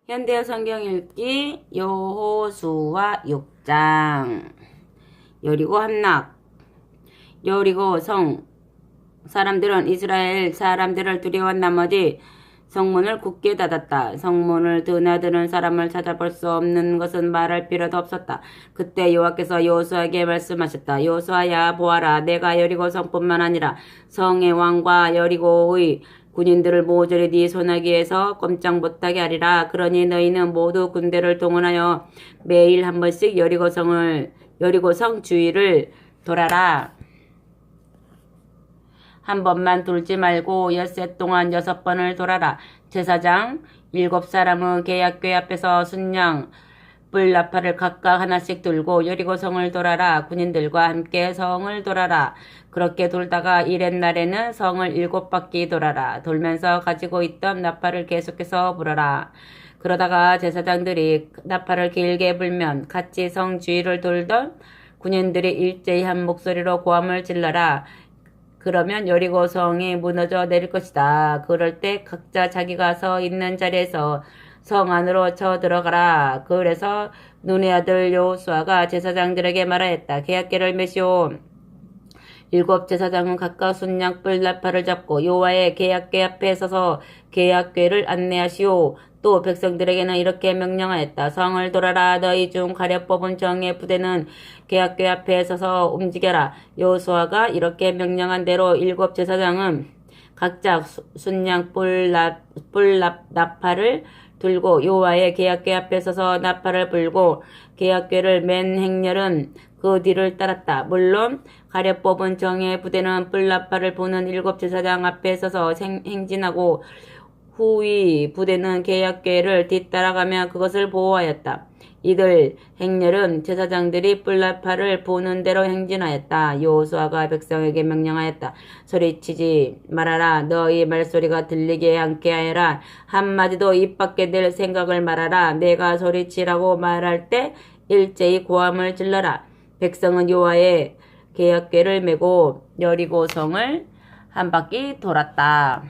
현대어 성경 읽기 여호수아 6장. 여리고 함락. 여리고 성 사람들은 이스라엘 사람들을 두려워한 나머지 성문을 굳게 닫았다. 성문을 드나드는 사람을 찾아볼 수 없는 것은 말할 필요도 없었다. 그때 여호와께서 여호수아에게 말씀하셨다. 여호수아야, 보아라, 내가 여리고 성뿐만 아니라 성의 왕과 여리고의 군인들을 모조리 네 손아귀에서 꼼짝 못하게 하리라. 그러니 너희는 모두 군대를 동원하여 매일 한 번씩 여리고성 주위를 돌아라. 한 번만 돌지 말고 엿새 동안 6번을 돌아라. 제사장 7사람은 계약궤 앞에서 순양 뿔나팔을 각각 하나씩 들고 여리고성을 돌아라. 군인들과 함께 성을 돌아라. 그렇게 돌다가 이렛날에는 성을 7바퀴 돌아라. 돌면서 가지고 있던 나팔을 계속해서 불어라. 그러다가 제사장들이 나팔을 길게 불면 같이 성 주위를 돌던 군인들이 일제히 한 목소리로 고함을 질러라. 그러면 여리고성이 무너져 내릴 것이다. 그럴 때 각자 자기가 서 있는 자리에서 성 안으로 쳐 들어가라. 그래서 눈의 아들 여호수아가 제사장들에게 말하였다. 계약궤를 메시오. 7 제사장은 각각 순양불 나팔을 잡고 여호와의 계약궤 앞에 서서 계약궤를 안내하시오. 또 백성들에게는 이렇게 명령하였다. 성을 돌아라. 너희 중 가려 뽑은 정예 부대는 계약궤 앞에 서서 움직여라. 여호수아가 이렇게 명령한 대로 7 제사장은 각자 순양불 나팔을 들고 여호와의 계약궤 앞에 서서 나팔을 불고 계약궤를 맨 행렬은 그 뒤를 따랐다. 물론 가려 뽑은 정예 부대는 뿔나팔을 부는 7 제사장 앞에 서서 행진하고 후위 부대는 계약궤를 뒤따라가며 그것을 보호하였다. 이들 행렬은 제사장들이 뿔나팔을 부는 대로 행진하였다. 여호수아가 백성에게 명령하였다. 소리치지 말아라. 너희 말소리가 들리게 않게 하여라. 한마디도 입 밖에 낼 생각을 말아라. 내가 소리치라고 말할 때 일제히 고함을 질러라. 백성은 여호와의 계약궤를 메고 여리고성을 한 바퀴 돌았다.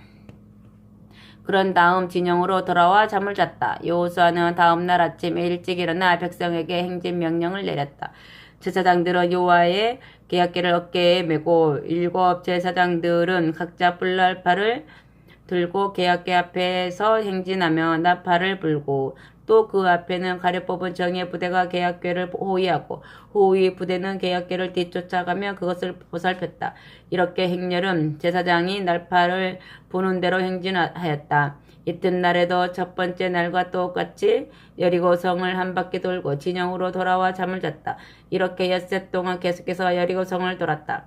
그런 다음 진영으로 돌아와 잠을 잤다. 여호수아는 다음 날 아침에 일찍 일어나 백성에게 행진 명령을 내렸다. 제사장들은 여호와의 계약궤를 어깨에 메고 7 제사장들은 각자 뿔나팔을 들고 계약궤 앞에서 행진하며 나팔을 불고 또 그 앞에는 가려 뽑은 정예 부대가 계약궤를 호위하고 호위 부대는 계약궤를 뒤쫓아가며 그것을 보살폈다. 이렇게 행렬은 제사장이 나팔을 부는 대로 행진하였다. 이튿날에도 첫 번째 날과 똑같이 여리고성을 한 바퀴 돌고 진영으로 돌아와 잠을 잤다. 이렇게 엿새 동안 계속해서 여리고성을 돌았다.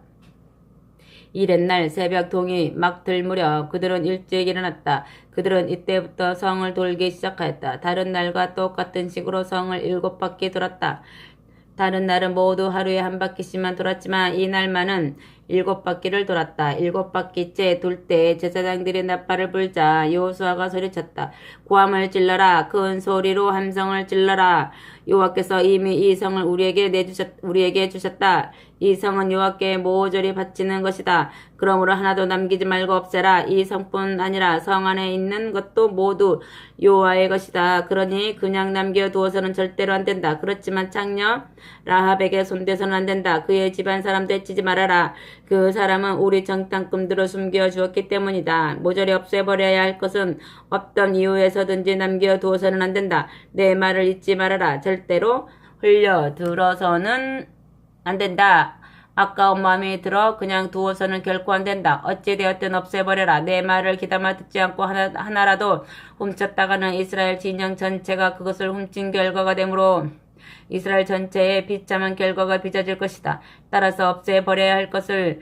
이렛날 새벽 동이 막 들 무렵 그들은 일찍 일어났다. 그들은 이때부터 성을 돌기 시작하였다. 다른 날과 똑같은 식으로 성을 7바퀴 돌았다. 다른 날은 모두 하루에 한 바퀴씩만 돌았지만 이날만은 7바퀴를 돌았다. 7바퀴째 돌 때 제사장들이 나팔을 불자 여호수아가 소리쳤다. 고함을 질러라. 큰 소리로 함성을 질러라. 여호와께서 이미 이 성을 우리에게 주셨다. 이 성은 여호와께 모조리 바치는 것이다. 그러므로 하나도 남기지 말고 없애라. 이 성뿐 아니라 성 안에 있는 것도 모두 여호와의 것이다. 그러니 그냥 남겨두어서는 절대로 안 된다. 그렇지만 창녀 라합에게 손대서는 안 된다. 그의 집안 사람도 해치지 말아라. 그 사람은 우리 정탐꾼들을 숨겨주었기 때문이다. 모조리 없애버려야 할 것은 어떤 이유에서든지 남겨두어서는 안 된다. 내 말을 잊지 말아라. 절대로 흘려들어서는 안 된다. 아까운 마음이 들어 그냥 두어서는 결코 안 된다. 어찌되었든 없애버려라. 내 말을 귀담아 듣지 않고 하나라도 훔쳤다가는 이스라엘 진영 전체가 그것을 훔친 결과가 되므로 이스라엘 전체에 비참한 결과가 빚어질 것이다. 따라서 없애버려야 할 것을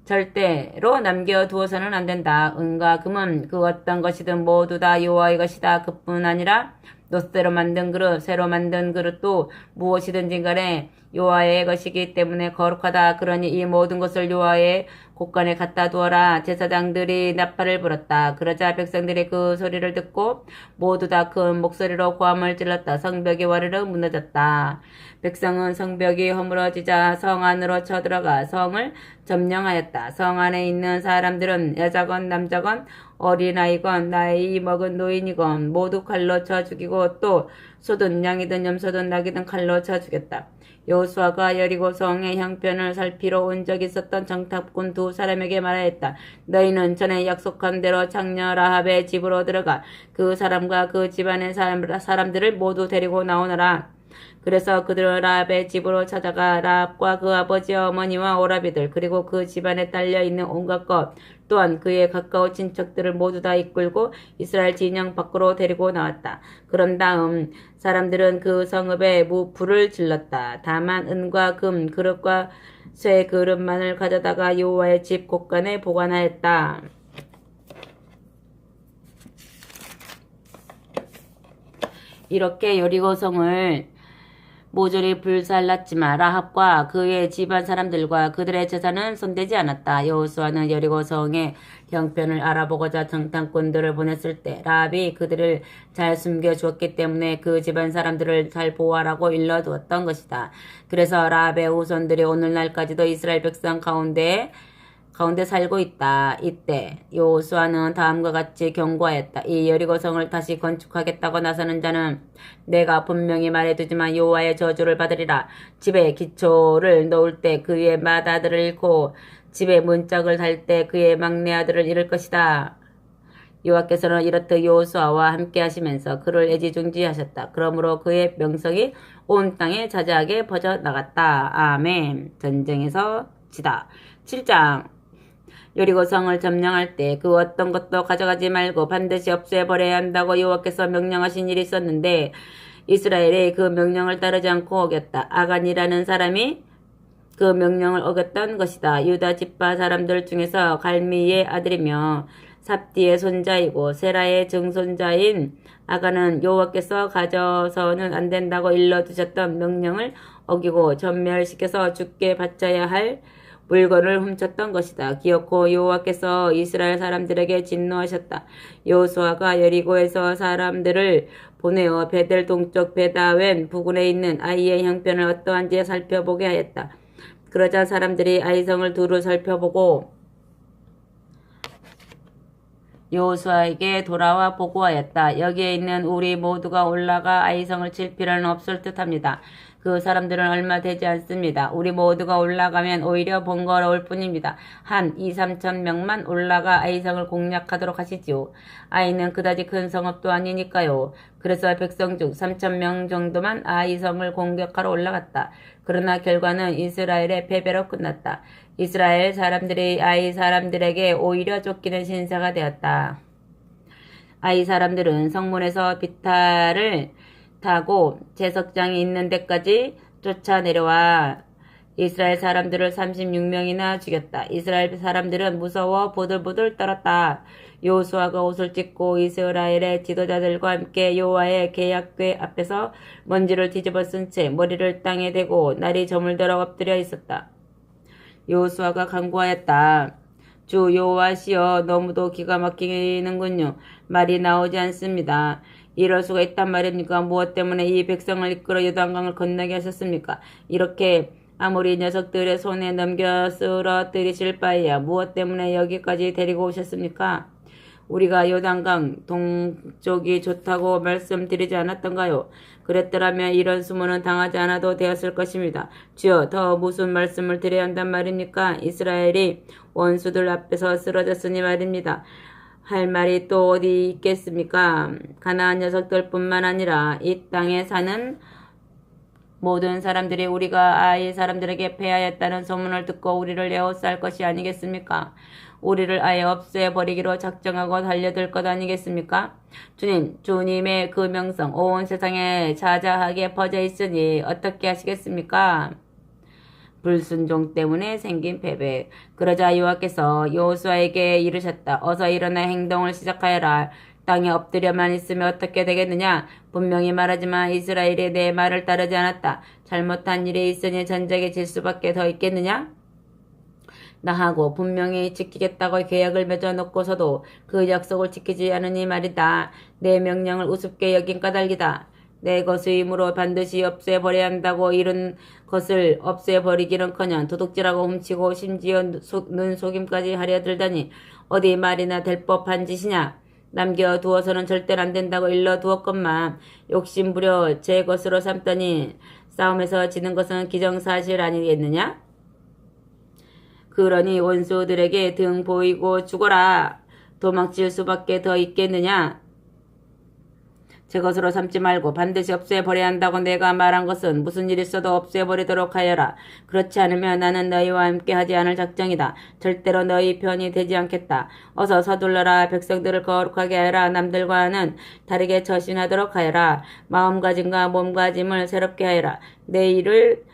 절대로 남겨두어서는 안 된다. 은과 금은 그 어떤 것이든 모두 다 여호와의 것이다. 그뿐 아니라 놋대로 만든 그릇, 새로 만든 그릇도 무엇이든지 간에 여호와의 것이기 때문에 거룩하다. 그러니 이 모든 것을 여호와의 곳간에 갖다 두어라. 제사장들이 나팔을 불었다. 그러자 백성들이 그 소리를 듣고 모두 다 큰 목소리로 고함을 질렀다. 성벽이 와르르 무너졌다. 백성은 성벽이 허물어지자 성 안으로 쳐들어가 성을 점령하였다. 성 안에 있는 사람들은 여자건 남자건 어린아이건 나이 먹은 노인이건 모두 칼로 쳐 죽이고 또 소든 양이든 염소든 낙이든 칼로 쳐 죽였다. 여호수아가 여리고 성의 형편을 살피러 온 적이 있었던 정탐꾼 두 사람에게 말하였다. 너희는 전에 약속한 대로 장녀 라합의 집으로 들어가 그 사람과 그 집안의 사람들을 모두 데리고 나오너라. 그래서 그들은 라합의 집으로 찾아가 라합과 그 아버지 어머니와 오라비들 그리고 그 집안에 딸려있는 온갖 것 또한 그의 가까운 친척들을 모두 다 이끌고 이스라엘 진영 밖으로 데리고 나왔다. 그런 다음 사람들은 그 성읍에 불을 질렀다. 다만 은과 금 그릇과 쇠 그릇만을 가져다가 여호와의 집 곳간에 보관하였다. 이렇게 여리고 성을 모조리 불살랐지만 라합과 그의 집안 사람들과 그들의 재산은 손대지 않았다. 여호수아는 여리고 성의 형편을 알아보고자 정탐꾼들을 보냈을 때 라합이 그들을 잘 숨겨주었기 때문에 그 집안 사람들을 잘 보호하라고 일러두었던 것이다. 그래서 라합의 후손들이 오늘날까지도 이스라엘 백성 가운데 살고 있다. 이때 여호수아는 다음과 같이 경고하였다. 이 여리고성을 다시 건축하겠다고 나서는 자는 내가 분명히 말해두지만 여호와의 저주를 받으리라. 집에 기초를 놓을 때 그 위에 맏아들을 잃고 집에 문짝을 달 때 그의 막내 아들을 잃을 것이다. 여호와께서는 이렇듯 여호수아와 함께 하시면서 그를 애지중지하셨다. 그러므로 그의 명성이 온 땅에 자자하게 퍼져나갔다. 아멘. 전쟁에서 지다. 7장 여리고 성을 점령할 때 그 어떤 것도 가져가지 말고 반드시 없애버려야 한다고 여호와께서 명령하신 일이 있었는데 이스라엘이 그 명령을 따르지 않고 어겼다. 아간이라는 사람이 그 명령을 어겼던 것이다. 유다 지파 사람들 중에서 갈미의 아들이며 삽디의 손자이고 세라의 증손자인 아간은 여호와께서 가져서는 안 된다고 일러두셨던 명령을 어기고 전멸시켜서 죽게 바쳐야 할 물건을 훔쳤던 것이다. 기어코 여호와께서 이스라엘 사람들에게 진노하셨다. 여호수아가 여리고에서 사람들을 보내어 베델 동쪽 베다웬 부근에 있는 아이의 형편을 어떠한지 살펴보게 하였다. 그러자 사람들이 아이성을 두루 살펴보고 여호수아에게 돌아와 보고하였다. 여기에 있는 우리 모두가 올라가 아이성을 칠 필요는 없을 듯합니다. 그 사람들은 얼마 되지 않습니다. 우리 모두가 올라가면 오히려 번거로울 뿐입니다. 한 2~3천 명만 올라가 아이성을 공략하도록 하시지요. 아이는 그다지 큰 성읍도 아니니까요. 그래서 백성 중 3천 명 정도만 아이성을 공격하러 올라갔다. 그러나 결과는 이스라엘의 패배로 끝났다. 이스라엘 사람들이 아이 사람들에게 오히려 쫓기는 신사가 되었다. 아이 사람들은 성문에서 비탈을 타고 제석장이 있는 데까지 쫓아 내려와 이스라엘 사람들을 36명이나 죽였다. 이스라엘 사람들은 무서워 보들보들 떨었다. 여호수아가 옷을 찢고 이스라엘의 지도자들과 함께 여호와의 계약궤 앞에서 먼지를 뒤집어 쓴 채 머리를 땅에 대고 날이 저물도록 엎드려 있었다. 여호수아가 간구하였다. 주 여호와시여, 너무도 기가 막히는군요. 말이 나오지 않습니다. 이럴 수가 있단 말입니까? 무엇 때문에 이 백성을 이끌어 요단강을 건너게 하셨습니까? 이렇게 아무리 녀석들의 손에 넘겨 쓰러뜨리실 바에야 무엇 때문에 여기까지 데리고 오셨습니까? 우리가 요단강 동쪽이 좋다고 말씀드리지 않았던가요? 그랬더라면 이런 수모는 당하지 않아도 되었을 것입니다. 주여, 더 무슨 말씀을 드려야 한단 말입니까? 이스라엘이 원수들 앞에서 쓰러졌으니 말입니다. 할 말이 또 어디 있겠습니까? 가나안 녀석들뿐만 아니라 이 땅에 사는 모든 사람들이 우리가 아이 사람들에게 패하였다는 소문을 듣고 우리를 에워쌀 것이 아니겠습니까? 우리를 아예 없애버리기로 작정하고 달려들 것 아니겠습니까? 주님의 그 명성 온 세상에 자자하게 퍼져 있으니 어떻게 하시겠습니까? 불순종 때문에 생긴 패배. 그러자 여호와께서 여호수아에게 이르셨다. 어서 일어나 행동을 시작하여라. 땅에 엎드려만 있으면 어떻게 되겠느냐? 분명히 말하지만 이스라엘이 내 말을 따르지 않았다. 잘못한 일이 있으니 전쟁에 질 수밖에 더 있겠느냐? 나하고 분명히 지키겠다고 계약을 맺어놓고서도 그 약속을 지키지 않으니 말이다. 내 명령을 우습게 여긴 까닭이다. 내 것의임으로 반드시 없애버려야 한다고 이른 것을 없애버리기는커녕 도둑질하고 훔치고 심지어 눈속임까지 하려 들다니 어디 말이나 될 법한 짓이냐. 남겨두어서는 절대로 안 된다고 일러두었건만 욕심부려 제 것으로 삼더니 싸움에서 지는 것은 기정사실 아니겠느냐? 그러니 원수들에게 등 보이고 죽어라. 도망칠 수밖에 더 있겠느냐? 제 것으로 삼지 말고 반드시 없애버려야 한다고 내가 말한 것은 무슨 일 있어도 없애버리도록 하여라. 그렇지 않으면 나는 너희와 함께 하지 않을 작정이다. 절대로 너희 편이 되지 않겠다. 어서 서둘러라. 백성들을 거룩하게 하여라. 남들과는 다르게 처신하도록 하여라. 마음가짐과 몸가짐을 새롭게 하여라. 내일을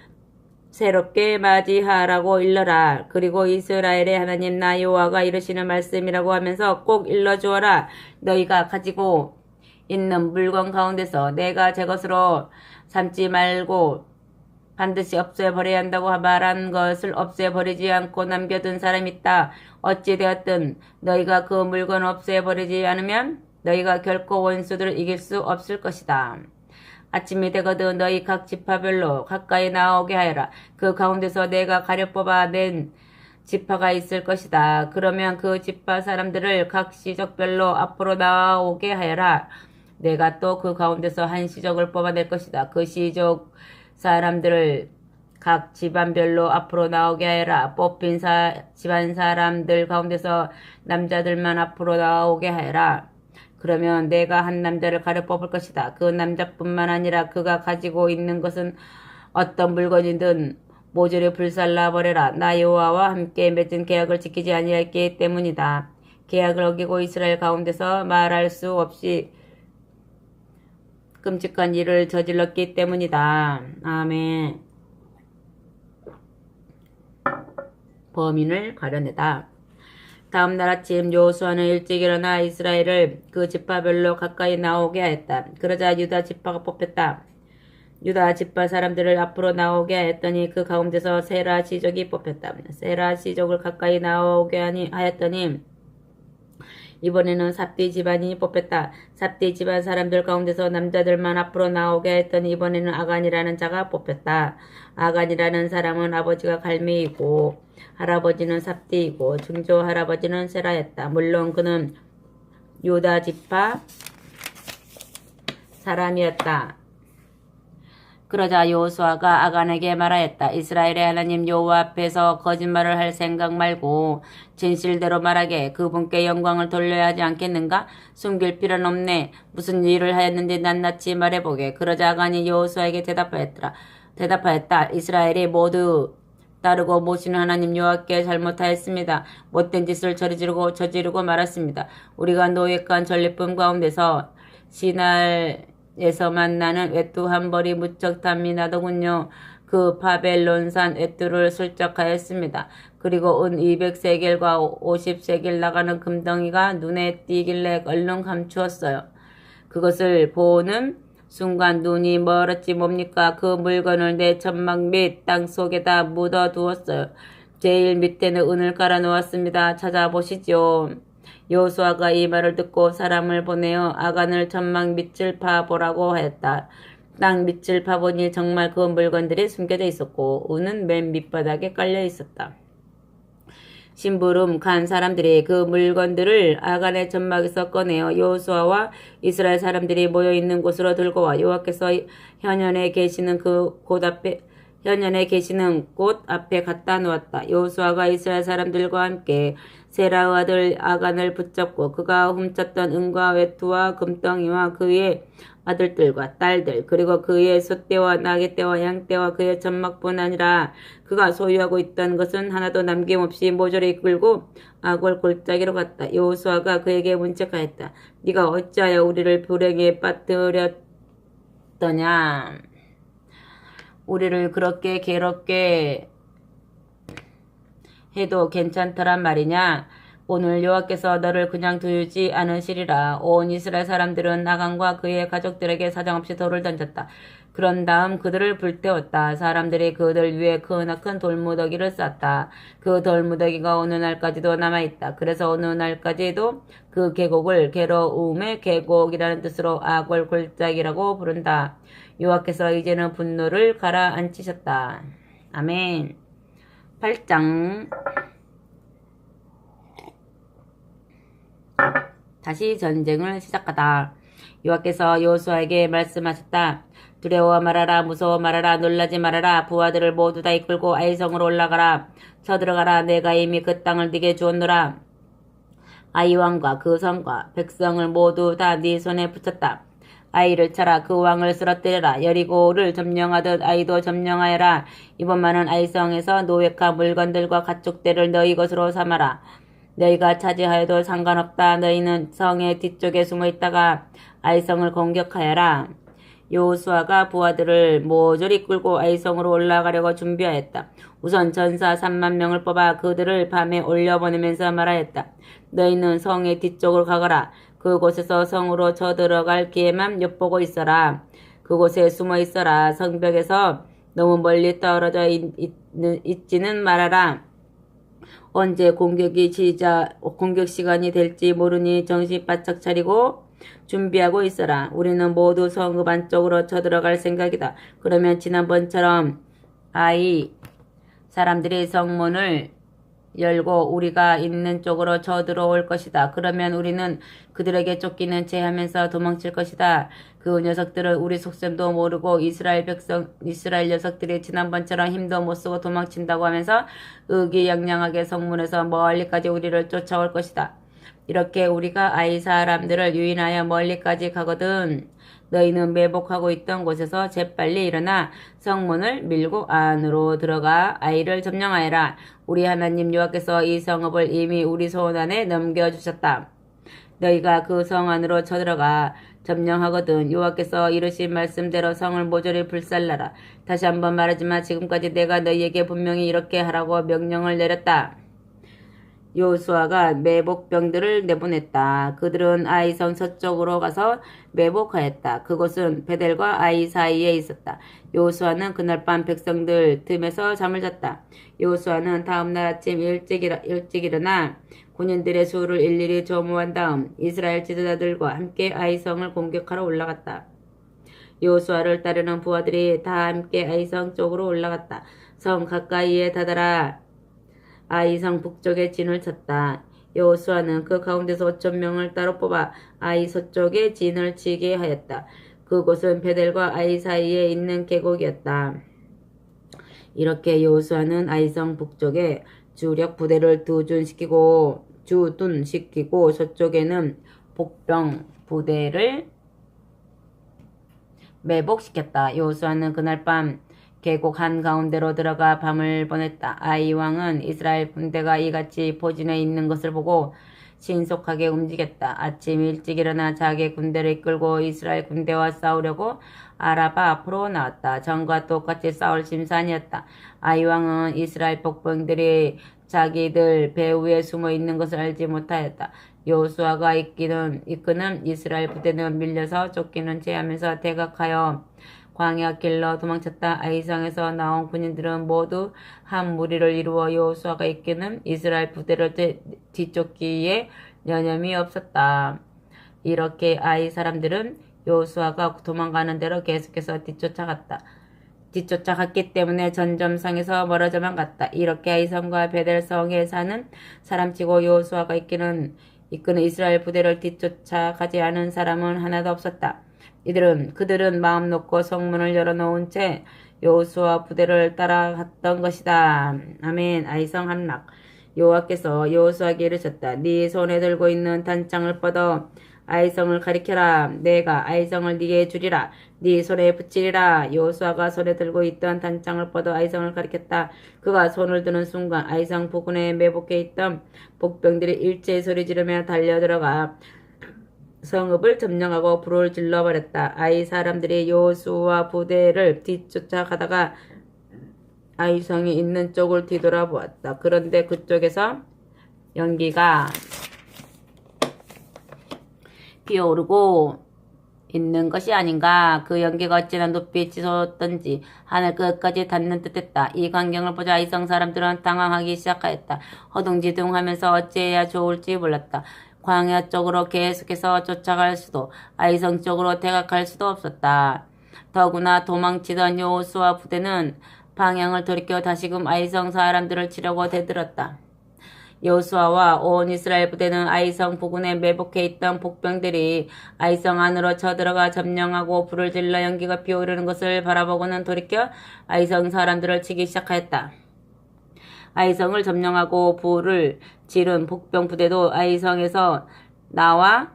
새롭게 맞이하라고 일러라. 그리고 이스라엘의 하나님 나 여호와가 이르시는 말씀이라고 하면서 꼭 일러주어라. 너희가 가지고 있는 물건 가운데서 내가 제 것으로 삼지 말고 반드시 없애버려야 한다고 말한 것을 없애버리지 않고 남겨둔 사람이 있다. 어찌되었든 너희가 그 물건을 없애버리지 않으면 너희가 결코 원수들을 이길 수 없을 것이다. 아침이 되거든 너희 각 지파별로 가까이 나오게 하여라. 그 가운데서 내가 가려 뽑아낸 지파가 있을 것이다. 그러면 그 지파 사람들을 각 시족별로 앞으로 나오게 하여라. 내가 또 그 가운데서 한 시족을 뽑아낼 것이다. 그 시족 사람들을 각 집안별로 앞으로 나오게 하여라. 뽑힌 집안 사람들 가운데서 남자들만 앞으로 나오게 하여라. 그러면 내가 한 남자를 가려 뽑을 것이다. 그 남자뿐만 아니라 그가 가지고 있는 것은 어떤 물건이든 모조리 불살라버려라. 나 여호와와 함께 맺은 계약을 지키지 아니했기 때문이다. 계약을 어기고 이스라엘 가운데서 말할 수 없이 끔찍한 일을 저질렀기 때문이다. 아멘. 범인을 가려내다. 다음 날 아침 여호수아는 일찍 일어나 이스라엘을 그 지파별로 가까이 나오게 하였다. 그러자 유다 지파가 뽑혔다. 유다 지파 사람들을 앞으로 나오게 하였더니 그 가운데서 세라 시족이 뽑혔다. 세라 시족을 가까이 나오게 하였더니 이번에는 삽디 집안이 뽑혔다. 삽디 집안 사람들 가운데서 남자들만 앞으로 나오게 했더니 이번에는 아간이라는 자가 뽑혔다. 아간이라는 사람은 아버지가 갈미이고 할아버지는 삽디이고 증조 할아버지는 세라였다. 물론 그는 유다 지파 사람이었다. 그러자 여호수아가 아간에게 말하였다. 이스라엘의 하나님 여호와 앞에서 거짓말을 할 생각 말고 진실대로 말하게. 그분께 영광을 돌려야 하지 않겠는가? 숨길 필요는 없네. 무슨 일을 하였는지 낱낱이 말해보게. 그러자 아간이 여호수아에게 대답하였다. 이스라엘이 모두 따르고 모시는 하나님 여호와께 잘못하였습니다. 못된 짓을 저지르고 말았습니다. 우리가 노획한 전리품 가운데서 시날에서만 나는 외투 한 벌이 무척 탐이 나더군요. 그 바벨론산 외투를 슬쩍하였습니다. 그리고 은 200세겔과 50세겔 나가는 금덩이가 눈에 띄길래 얼른 감추었어요. 그것을 보는 순간 눈이 멀었지 뭡니까? 그 물건을 내 천막 및 땅속에다 묻어두었어요. 제일 밑에는 은을 깔아 놓았습니다. 찾아보시죠. 여호수아가 이 말을 듣고 사람을 보내어 아간을 천막 밑을 파보라고 하였다. 땅 밑을 파보니 정말 그 물건들이 숨겨져 있었고 은은 맨 밑바닥에 깔려 있었다. 심부름 간 사람들이 그 물건들을 아간의 천막에서 꺼내어 여호수아와 이스라엘 사람들이 모여있는 곳으로 들고 와 여호와께서 현연에 계시는 곳 앞에 갖다 놓았다. 여호수아가 이스라엘 사람들과 함께 세라의 아들 아간을 붙잡고 그가 훔쳤던 은과 외투와 금덩이와 그의 아들들과 딸들 그리고 그의 소떼와 나귀떼와 양떼와 그의 천막뿐 아니라 그가 소유하고 있던 것은 하나도 남김없이 모조리 끌고 아골 골짜기로 갔다. 여호수아가 그에게 문책하였다. 네가 어찌하여 우리를 불행에 빠뜨렸더냐. 우리를 그렇게 괴롭게 해도 괜찮더란 말이냐. 오늘 여호와께서 너를 그냥 두지 않으시리라. 온 이스라엘 사람들은 아간과 그의 가족들에게 사정없이 돌을 던졌다. 그런 다음 그들을 불태웠다. 사람들이 그들 위에 크나큰 돌무더기를 쌌다. 그 돌무더기가 어느 날까지도 남아있다. 그래서 어느 날까지도 그 계곡을 괴로움의 계곡이라는 뜻으로 아골 골짜기라고 부른다. 여호와께서 이제는 분노를 가라앉히셨다. 아멘. 8장. 다시 전쟁을 시작하다. 여호와께서 여호수아에게 말씀하셨다. 두려워 말아라. 무서워 말아라. 놀라지 말아라. 부하들을 모두 다 이끌고 아이성으로 올라가라. 쳐들어가라. 내가 이미 그 땅을 네게 주었노라. 아이 왕과 그 성과 백성을 모두 다 네 손에 붙였다. 아이를 쳐라. 그 왕을 쓰러뜨려라. 여리고를 점령하듯 아이도 점령하여라. 이번만은 아이성에서 노획한 물건들과 가축대를 너희 것으로 삼아라. 너희가 차지하여도 상관없다. 너희는 성의 뒤쪽에 숨어 있다가 아이성을 공격하여라. 여호수아가 부하들을 모조리 끌고 아이성으로 올라가려고 준비하였다. 우선 전사 3만 명을 뽑아 그들을 밤에 올려보내면서 말하였다. 너희는 성의 뒤쪽으로 가거라. 그곳에서 성으로 쳐들어갈 기회만 엿보고 있어라. 그곳에 숨어 있어라. 성벽에서 너무 멀리 떨어져 있지는 말아라. 언제 공격 시간이 될지 모르니 정신 바짝 차리고 준비하고 있어라. 우리는 모두 성읍 안쪽으로 쳐들어갈 생각이다. 그러면 지난번처럼 사람들이 성문을 열고 우리가 있는 쪽으로 쳐들어올 것이다. 그러면 우리는 그들에게 쫓기는 채 하면서 도망칠 것이다. 그 녀석들은 우리 속셈도 모르고 이스라엘 녀석들이 지난번처럼 힘도 못 쓰고 도망친다고 하면서 의기양양하게 성문에서 멀리까지 우리를 쫓아올 것이다. 이렇게 우리가 아이 사람들을 유인하여 멀리까지 가거든. 너희는 매복하고 있던 곳에서 재빨리 일어나 성문을 밀고 안으로 들어가 아이를 점령하여라. 우리 하나님 여호와께서 이 성읍을 이미 우리 손 안에 넘겨주셨다. 너희가 그 성 안으로 쳐들어가 점령하거든. 여호와께서 이르신 말씀대로 성을 모조리 불살라라. 다시 한번 말하지만 지금까지 내가 너희에게 분명히 이렇게 하라고 명령을 내렸다. 여호수아가 매복병들을 내보냈다. 그들은 아이성 서쪽으로 가서 매복하였다. 그곳은 베델과 아이 사이에 있었다. 여호수아는 그날 밤 백성들 틈에서 잠을 잤다. 여호수아는 다음날 아침 일찍 일어나 군인들의 수를 일일이 조무한 다음 이스라엘 지도자들과 함께 아이성을 공격하러 올라갔다. 여호수아를 따르는 부하들이 다 함께 아이성 쪽으로 올라갔다. 성 가까이에 다다라 아이성 북쪽에 진을 쳤다. 여호수아는 그 가운데서 5,000명을 따로 뽑아 아이 서쪽에 진을 치게 하였다. 그곳은 베델과 아이 사이에 있는 계곡이었다. 이렇게 여호수아는 아이성 북쪽에 주력 부대를 주둔시키고 서쪽에는 복병 부대를 매복시켰다. 여호수아는 그날 밤 계곡 한가운데로 들어가 밤을 보냈다. 아이 왕은 이스라엘 군대가 이같이 포진해 있는 것을 보고 신속하게 움직였다. 아침 일찍 일어나 자기 군대를 이끌고 이스라엘 군대와 싸우려고 아라바 앞으로 나왔다. 전과 똑같이 싸울 심사 아니었다. 아이 왕은 이스라엘 복병들이 자기들 배후에 숨어 있는 것을 알지 못하였다. 여호수아가 이끄는 이스라엘 부대는 밀려서 쫓기는 채 하면서 대각하여 광야 길로 도망쳤다. 아이성에서 나온 군인들은 모두 한 무리를 이루어 여호수아가 이끄는 이스라엘 부대를 뒤쫓기에 여념이 없었다. 이렇게 아이 사람들은 여호수아가 도망가는 대로 계속해서 뒤쫓아갔기 때문에 전점성에서 멀어져만 갔다. 이렇게 아이성과 베델성에 사는 사람치고 여호수아가 이끄는 이스라엘 부대를 뒤쫓아가지 않은 사람은 하나도 없었다. 그들은 마음 놓고 성문을 열어놓은 채 여호수아 부대를 따라갔던 것이다. 아멘. 아이성 함락. 여호와께서 여호수아에게 이르셨다. 네 손에 들고 있는 단창을 뻗어 아이성을 가리켜라. 내가 아이성을 네게 주리라. 네 손에 붙이리라. 여호수아가 손에 들고 있던 단창을 뻗어 아이성을 가리켰다. 그가 손을 드는 순간 아이성 부근에 매복해 있던 복병들이 일제히 소리 지르며 달려들어가 성읍을 점령하고 불을 질러버렸다. 아이 사람들이 여호수아 부대를 뒤쫓아가다가 아이성이 있는 쪽을 뒤돌아보았다. 그런데 그쪽에서 연기가 피어오르고 있는 것이 아닌가. 그 연기가 어찌나 높이 치솟던지 하늘 끝까지 닿는 듯했다. 이 광경을 보자 아이성 사람들은 당황하기 시작하였다. 허둥지둥하면서 어찌해야 좋을지 몰랐다. 광야 쪽으로 계속해서 쫓아갈 수도 아이성 쪽으로 대각할 수도 없었다. 더구나 도망치던 여호수아 부대는 방향을 돌이켜 다시금 아이성 사람들을 치려고 대들었다. 여호수아와 온 이스라엘 부대는 아이성 부근에 매복해 있던 복병들이 아이성 안으로 쳐들어가 점령하고 불을 질러 연기가 피어오르는 것을 바라보고는 돌이켜 아이성 사람들을 치기 시작하였다. 아이성을 점령하고 불을 지른 복병 부대도 아이성에서 나와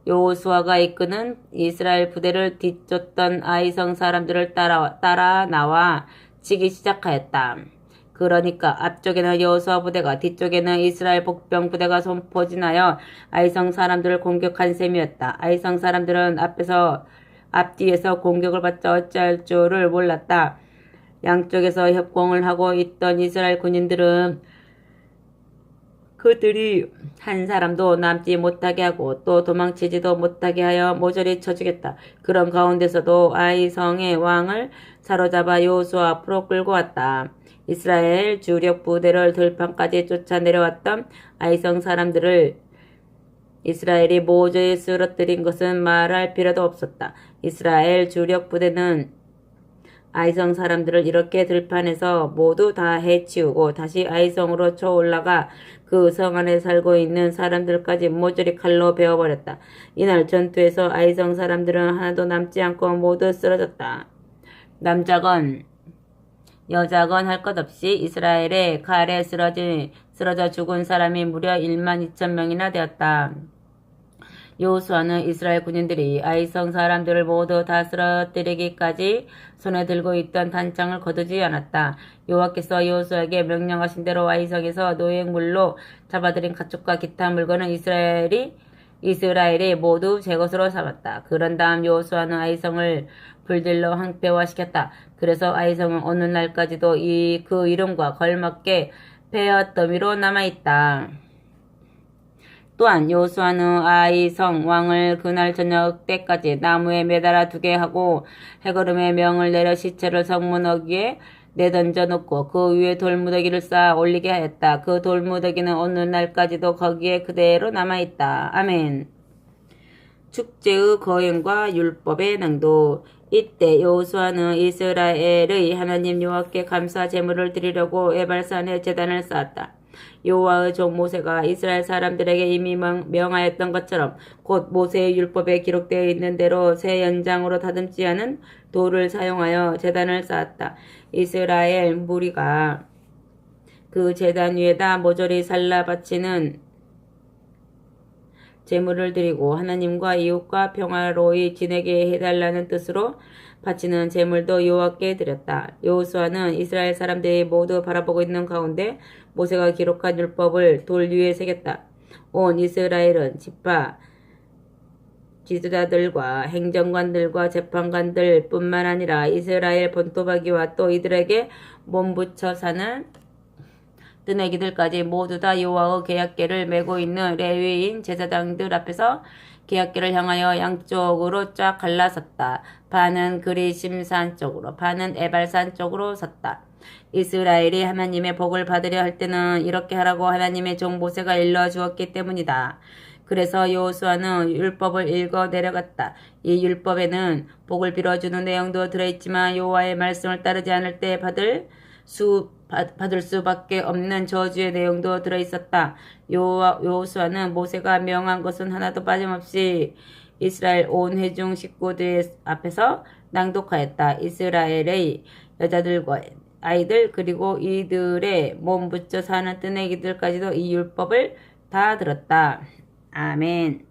여호수아가 이끄는 이스라엘 부대를 뒤쫓던 아이성 사람들을 따라 나와 치기 시작하였다. 그러니까 앞쪽에는 여호수아 부대가 뒤쪽에는 이스라엘 복병 부대가 손포진하여 아이성 사람들을 공격한 셈이었다. 아이성 사람들은 앞뒤에서 공격을 받자 어찌할 줄을 몰랐다. 양쪽에서 협공을 하고 있던 이스라엘 군인들은 그들이 한 사람도 남지 못하게 하고 또 도망치지도 못하게 하여 모조리 쳐주겠다. 그런 가운데서도 아이성의 왕을 사로잡아 여호수아 앞으로 끌고 왔다. 이스라엘 주력 부대를 들판까지 쫓아 내려왔던 아이성 사람들을 이스라엘이 모조리 쓰러뜨린 것은 말할 필요도 없었다. 이스라엘 주력 부대는 아이성 사람들을 이렇게 들판에서 모두 다 해치우고 다시 아이성으로 쳐올라가 그 성 안에 살고 있는 사람들까지 모조리 칼로 베어버렸다. 이날 전투에서 아이성 사람들은 하나도 남지 않고 모두 쓰러졌다. 남자건 여자건 할 것 없이 이스라엘의 칼에 쓰러져 죽은 사람이 무려 12,000명이나 되었다. 여호수아는 이스라엘 군인들이 아이성 사람들을 모두 다 쓰러뜨리기까지 손에 들고 있던 단창을 거두지 않았다. 여호와께서 여호수아에게 명령하신 대로 아이성에서 노획물로 잡아들인 가축과 기타 물건은 이스라엘이 모두 제 것으로 삼았다. 그런 다음 여호수아는 아이성을 불질러 황폐화시켰다. 그래서 아이성은 어느 날까지도 그 이름과 걸맞게 폐허 더미로 남아있다. 또한 여호수아는 아이성 왕을 그날 저녁 때까지 나무에 매달아 두게 하고 해거름에 명을 내려 시체를 성문 어귀에 내던져 놓고 그 위에 돌무더기를 쌓아 올리게 하였다. 그 돌무더기는 어느 날까지도 거기에 그대로 남아있다. 아멘. 축제의 거행과 율법의 낭독. 이때 여호수아는 이스라엘의 하나님 여호와께 감사 제물을 드리려고 에발산에 제단을 쌓았다. 여호와의 종 모세가 이스라엘 사람들에게 이미 명하였던 것처럼 곧 모세의 율법에 기록되어 있는 대로 새 연장으로 다듬지 않은 돌을 사용하여 제단을 쌓았다. 이스라엘 무리가 그 제단 위에다 모조리 살라 바치는 제물을 드리고 하나님과 이웃과 평화로이 지내게 해달라는 뜻으로 바치는 제물도 여호와께 드렸다. 여호수아는 이스라엘 사람들이 모두 바라보고 있는 가운데 모세가 기록한 율법을 돌 위에 새겼다. 온 이스라엘은 지파 지도자들과 행정관들과 재판관들 뿐만 아니라 이스라엘 본토박이와 또 이들에게 몸붙여 사는 뜨내기들까지 모두 다 여호와의 계약궤를 메고 있는 레위인 제사장들 앞에서 계약궤를 향하여 양쪽으로 쫙 갈라섰다. 반은 그리심산 쪽으로, 반은 에발산 쪽으로 섰다. 이스라엘이 하나님의 복을 받으려 할 때는 이렇게 하라고 하나님의 종 모세가 일러주었기 때문이다. 그래서 여호수아는 율법을 읽어 내려갔다. 이 율법에는 복을 빌어주는 내용도 들어있지만 여호와의 말씀을 따르지 않을 때 받을 수밖에 없는 저주의 내용도 들어있었다. 여호수아는 모세가 명한 것은 하나도 빠짐없이 이스라엘 온 회중 식구들 앞에서 낭독하였다. 이스라엘의 여자들과 아이들 그리고 이들의 몸 붙여 사는 뜨내기들까지도 이 율법을 다 들었다. 아멘.